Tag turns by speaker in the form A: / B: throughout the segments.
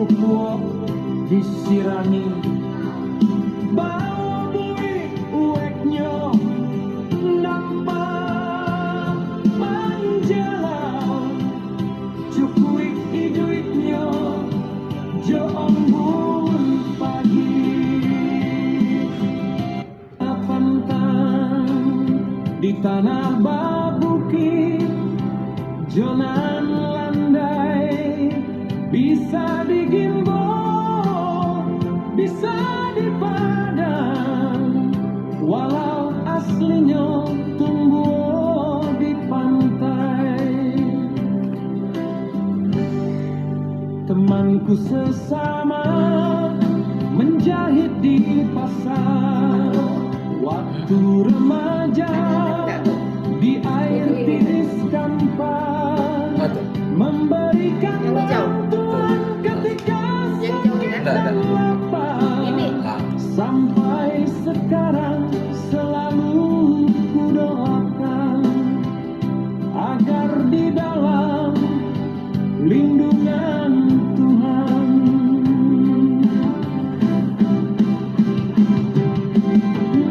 A: pupuk disirani bau buih ueknya nampak menjelau cukuik iduitnya jo embun pagi pantang di tanah babuki jonan landai bisa digimbo bisa dipadang walau aslinya tumbuh di pantai. Temanku sesama menjahit di pasar waktu remaja di air tiris kampar memberikan bantuan ketika sakit dan lapar. Sampai sekarang selalu kudoakan agar di dalam lindungan Tuhan.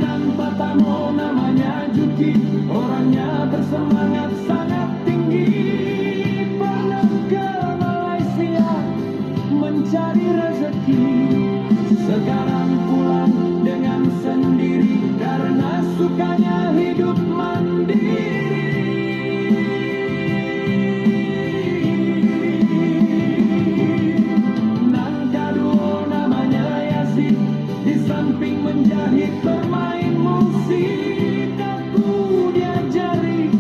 A: Nampak tamu namanya Juki, orangnya bersemangat sangat tinggi. Pernah ke Malaysia mencari rezeki, sekarang pulang dengan sendiri karena sukanya hidup mandiri. Samping menjahit bermain musik aku diajari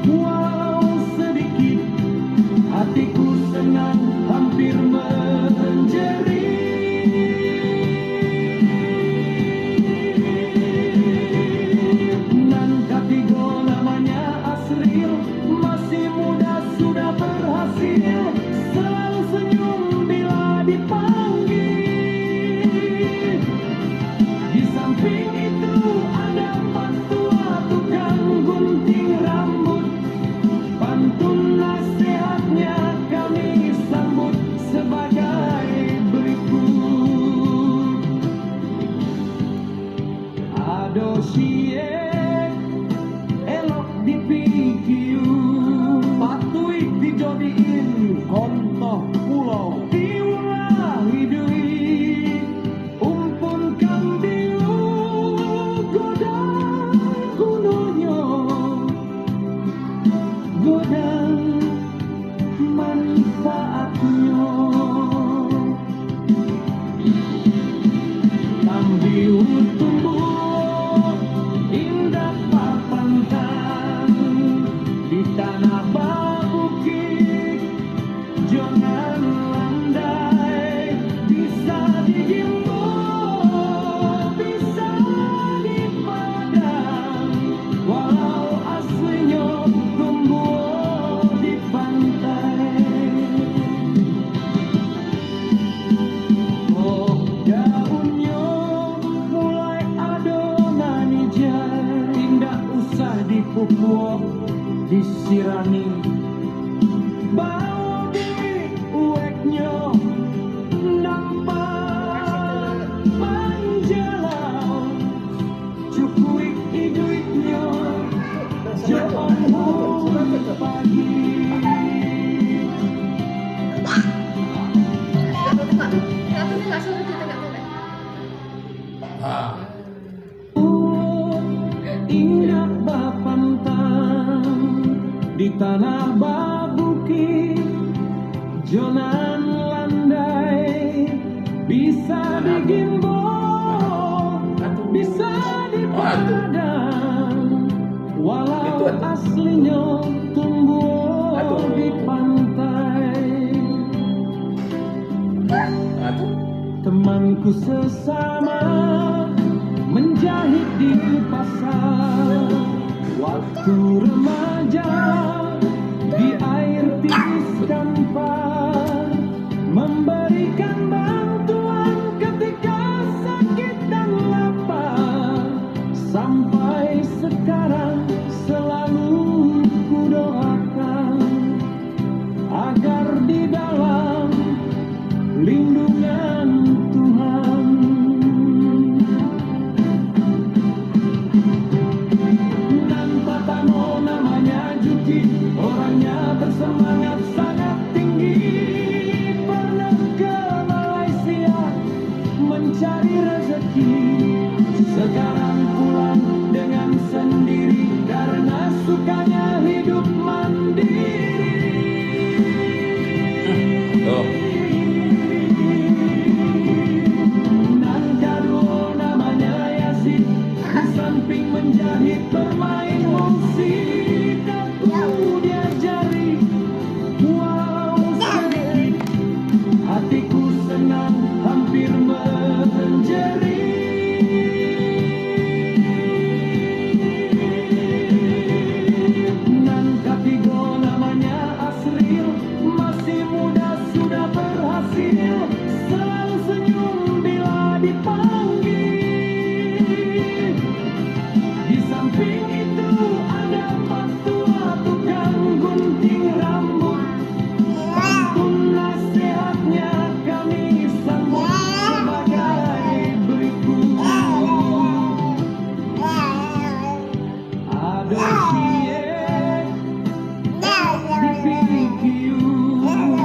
A: walau sedikit hatiku senang hampir menjerit. Nan katigo namanya Asril masih muda sudah berhasil selalu senyum bila dipanggil. Samping itu ada Pak Tua tukang gunting rambut, pantun nasihatnya kami sambut sebagai berikut. Ado siek elok dipikiu, patuik dijodiin kontoh pulau diulah hidui. Pupuk disirani bau buih ueknya nampak menjelau cukuik iduitnya jo embun pagi. Indah bapantang di tanah babuki jonan landai bisa digimbo bisa dipadang walau aslinya tumbuh di pantai. Temanku sesama menjahit di pasar waktu remaja di air tiris kampar memberikan bantuan ketika sakit dan lapar. Sampai sekarang selalu kudoakan agar di dalam orangnya bersemangat sangat tinggi. Pernah ke Malaysia mencari rezeki, sekarang pulang dengan sendiri karena sukanya hidup mandiri. Nan Kadul namanya Yazid, di samping menjahit bermain musik, aku diajari walau sedikit, hatiku senang hampir menjerit. Nan Katigo namanya Asril, masih muda sudah berhasil, selalu senyum bila dipanggil. Di samping itu ada Pak Tua tukang gunting rambut, pantun nasihatnya kami sambut sebagai berikut. Ada siye di PQ,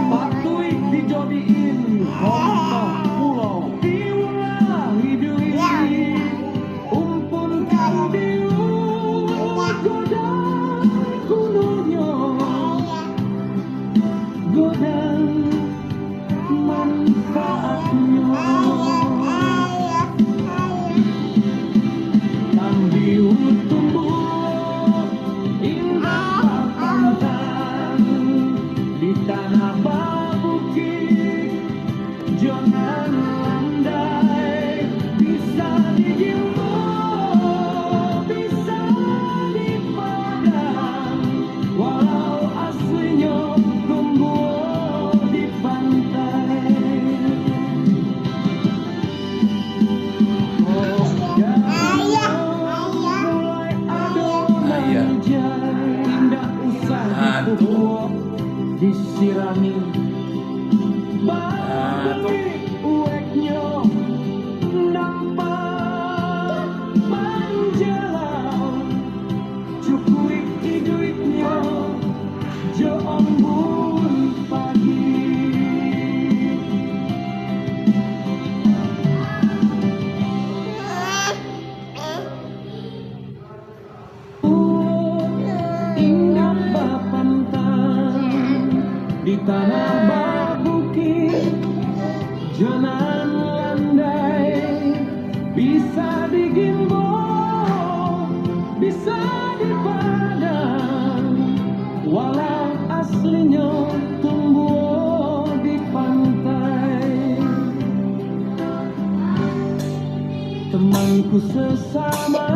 A: Patuy dijodiin hontoh pulau, diulangi duit, umpun kau diulang, godang gunungnya, godang manfaatnya. Tambiu tumbuh indah papantan di tanah babukit, jangan landai, bisa digimbal, bisa dipadam, walau aslinya tumbuh di pantai. Indah usah dipupuk, disirami balik ueknya, nampak panjalau, cukui duitnya, jo embun pagi. Indah papantan di tanah babukit, jangan landai, bisa digimbal, bisa dipadam, walau aslinya tumbuh di pantai. Temanku sesama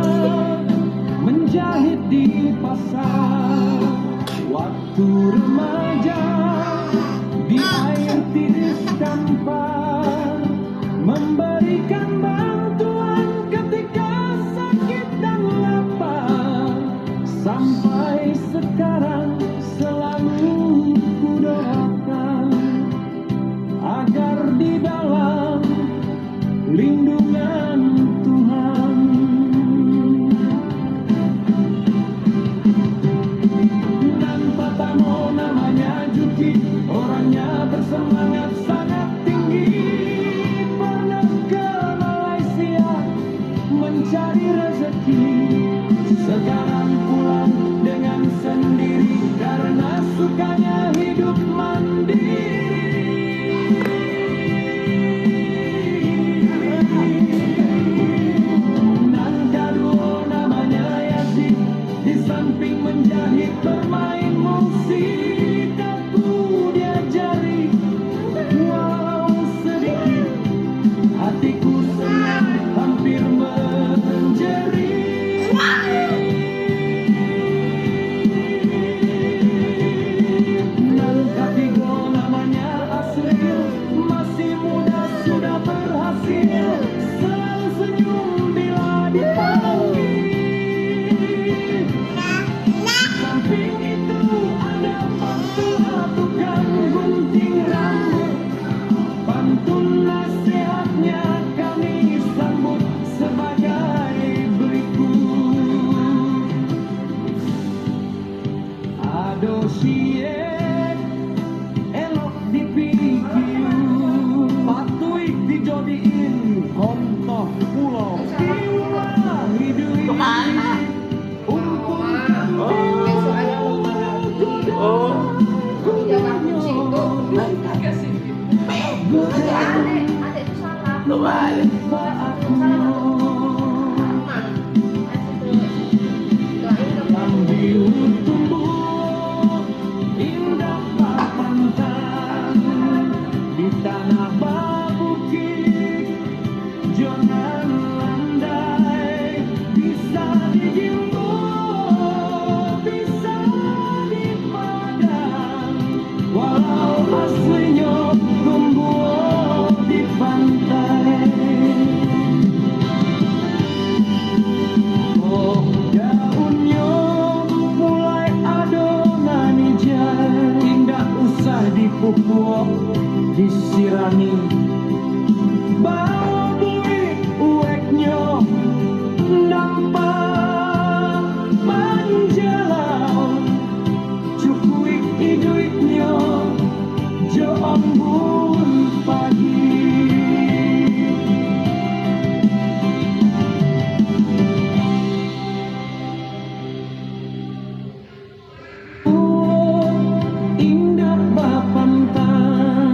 A: menjahit di pasar, waktu remaja di air tiris kampar, memberikan bantuan ketika sakit dan lapar. Sampai sekarang selalu kudoakan agar di dalam lindungan Tuhan. Nan Patamo namanya Juki, orangnya bersemangat sangat tinggi. Pernah ke Malaysia mencari rezeki, sekarang pulang dengan sendiri karena sukanya hidup mandiri. Nan Kadul namanya Yazid, di samping menjahit bermain musik, aku diajari walau sedikit, hatiku senang hampir menjerit. Nan Katigo namanya Asril, masih muda sudah berhasil, selalu senyum bila dipanggil. Samping itu manusia elok dipikir, patuh dijadiin contoh pulau diulah hidup tanah babukit, jangan landai, bisa digimbal, bisa dipadang, walau aslinya tumbuh di pantai. Oh, daunnya mulai adonan hijau, tidak usah dipupuk, disirami bau buih ueknya nampak menjelau, cukup hidupnya jo embun pagi. Indah bapantang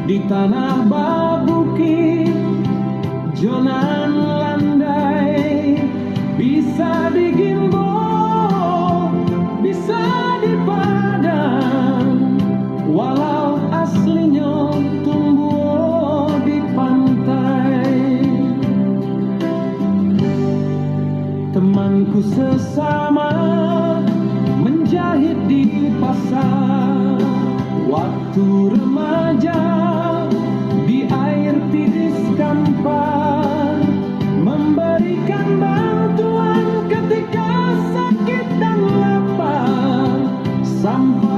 A: di tanah babukit, jonan landai, bisa digimbal, bisa dipadang, walau aslinya tumbuh di pantai. Temanku sesama menjahit di pasar, waktu remaja di air tiris kampar, memberikan bantuan ketika sakit dan lapar, sampai